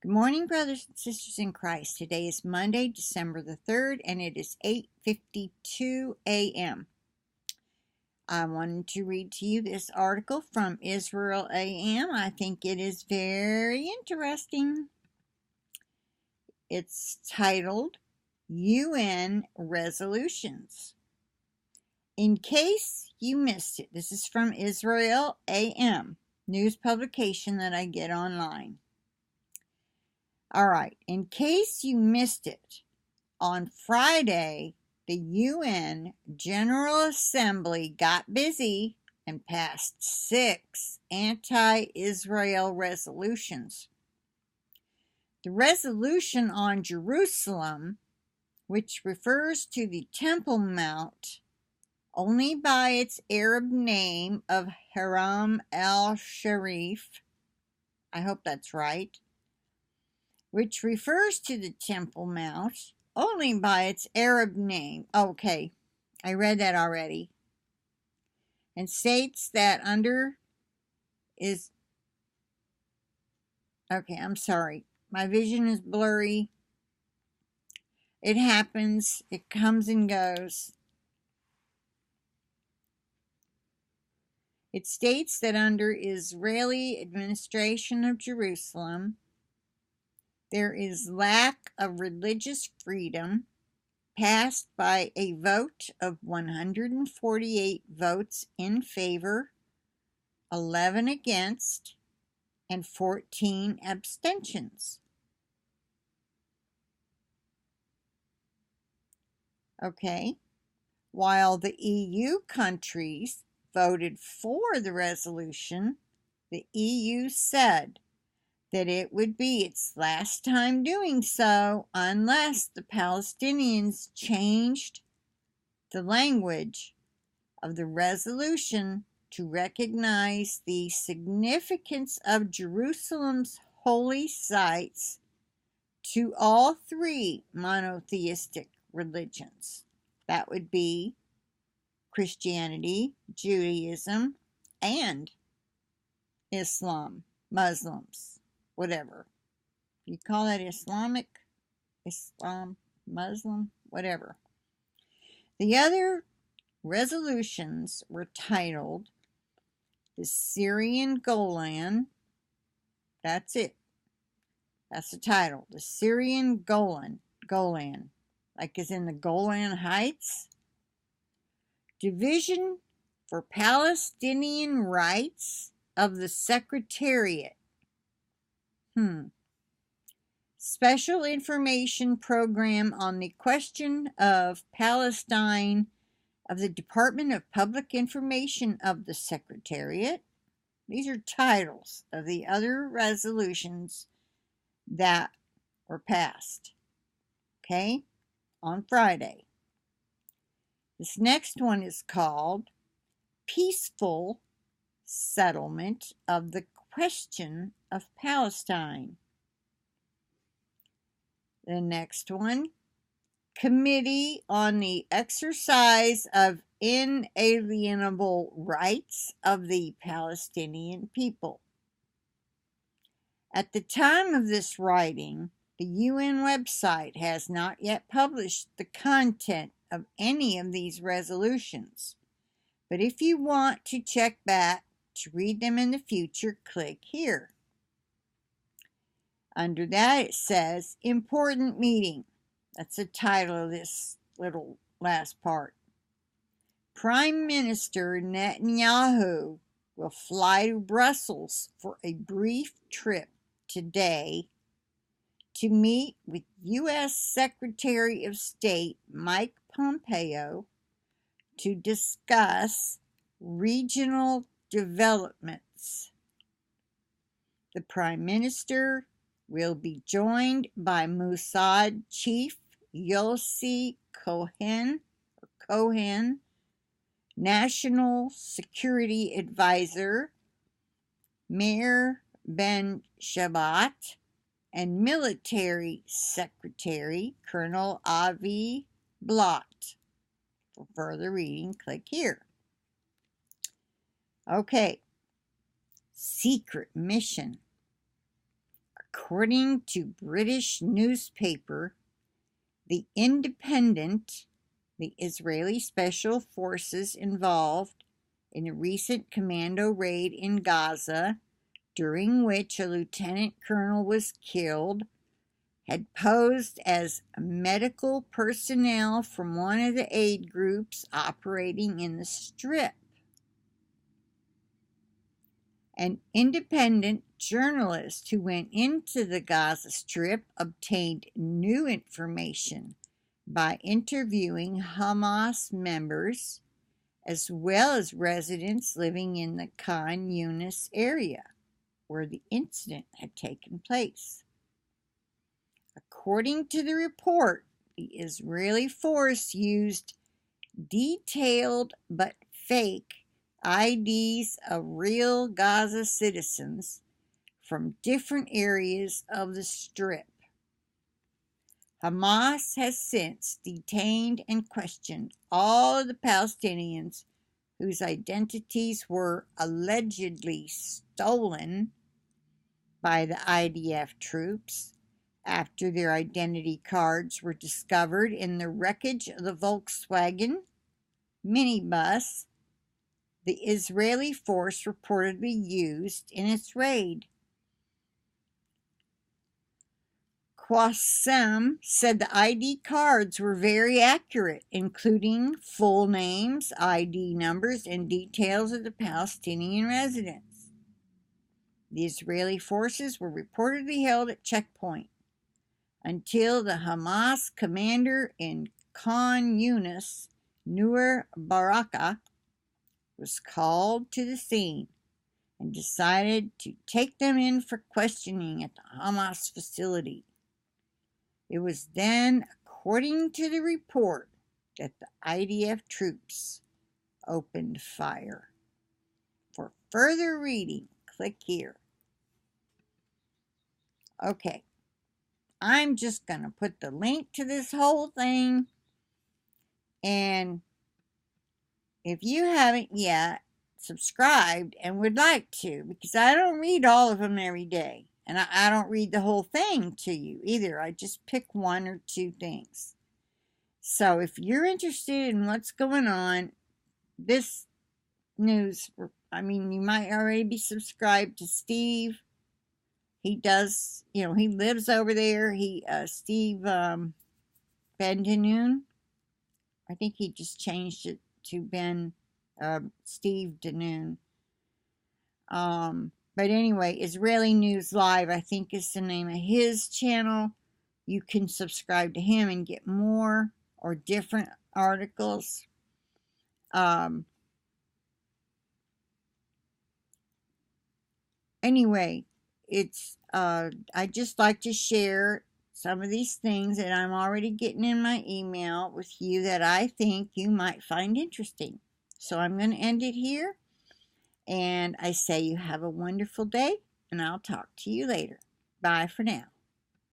Good morning, brothers and sisters in Christ. Today is Monday, December the 3rd, and it is 8:52 a.m. I wanted to read to you this article from Israel AM. I think it is very interesting. It's titled UN Resolutions. In case you missed it, this is from Israel AM, news publication that I get online. All right, in case you missed it, on Friday, the UN General Assembly got busy and passed 6 anti-Israel resolutions. The resolution on Jerusalem, which refers to the Temple Mount only by its Arab name of Haram al-Sharif, I hope that's right, which refers to the Temple Mount only by its Arab name. Okay, I read that already. And states that under is... Okay, I'm sorry. My vision is blurry. It happens. It comes and goes. It states that under Israeli administration of Jerusalem, there is lack of religious freedom, passed by a vote of 148 votes in favor, 11 against, and 14 abstentions. Okay, while the EU countries voted for the resolution, the EU said that it would be its last time doing so unless the Palestinians changed the language of the resolution to recognize the significance of Jerusalem's holy sites to all 3 monotheistic religions. That would be Christianity, Judaism, and Islam, Muslims. Whatever. You call that Islamic, Islam, Muslim, whatever. The other resolutions were titled the Syrian Golan. That's it. That's the title. The Syrian Golan, like as in the Golan Heights. Division for Palestinian Rights of the Secretariat. Special Information Program on the Question of Palestine of the Department of Public Information of the Secretariat. These are titles of the other resolutions that were passed, okay, on Friday. This next one is called Peaceful Settlement of the Question of Palestine. The next one, Committee on the Exercise of Inalienable Rights of the Palestinian People. At the time of this writing, the UN website has not yet published the content of any of these resolutions. But if you want to check back to read them in the future, click here. Under that it says Important Meeting. That's the title of this little last part. Prime Minister Netanyahu will fly to Brussels for a brief trip today to meet with U.S. Secretary of State Mike Pompeo to discuss regional developments. The Prime Minister will be joined by Mossad Chief Yossi Cohen, National Security Advisor Meir Ben Shabbat, and Military Secretary Colonel Avi Blott. For further reading, click here. Okay. Secret mission. According to British newspaper The Independent, the Israeli special forces involved in a recent commando raid in Gaza, during which a lieutenant colonel was killed, had posed as medical personnel from one of the aid groups operating in the Strip. An independent journalist who went into the Gaza Strip obtained new information by interviewing Hamas members as well as residents living in the Khan Yunis area where the incident had taken place. According to the report, the Israeli force used detailed but fake IDs of real Gaza citizens from different areas of the Strip. Hamas has since detained and questioned all of the Palestinians whose identities were allegedly stolen by the IDF troops after their identity cards were discovered in the wreckage of the Volkswagen minibus the Israeli force reportedly used in its raid. Qassem said the ID cards were very accurate, including full names, ID numbers, and details of the Palestinian residents. The Israeli forces were reportedly held at checkpoint until the Hamas commander in Khan Yunis, Nur Baraka, was called to the scene and decided to take them in for questioning at the Hamas facility. It was then, according to the report, that the IDF troops opened fire. For further reading, click here. Okay, I'm just going to put the link to this whole thing, and if you haven't yet subscribed and would like to, because I don't read all of them every day, and I don't read the whole thing to you either. I just pick one or two things. So if you're interested in what's going on, this news, I mean, you might already be subscribed to Steve. He does, he lives over there. Steve Ben-Danoon. I think he just changed it to Steve Danoon. But anyway, Israeli News Live, I think is the name of his channel. You can subscribe to him and get more or different articles. Anyway, I just like to share some of these things that I'm already getting in my email with you that I think you might find interesting. So I'm going to end it here. And I say you have a wonderful day, and I'll talk to you later. Bye for now.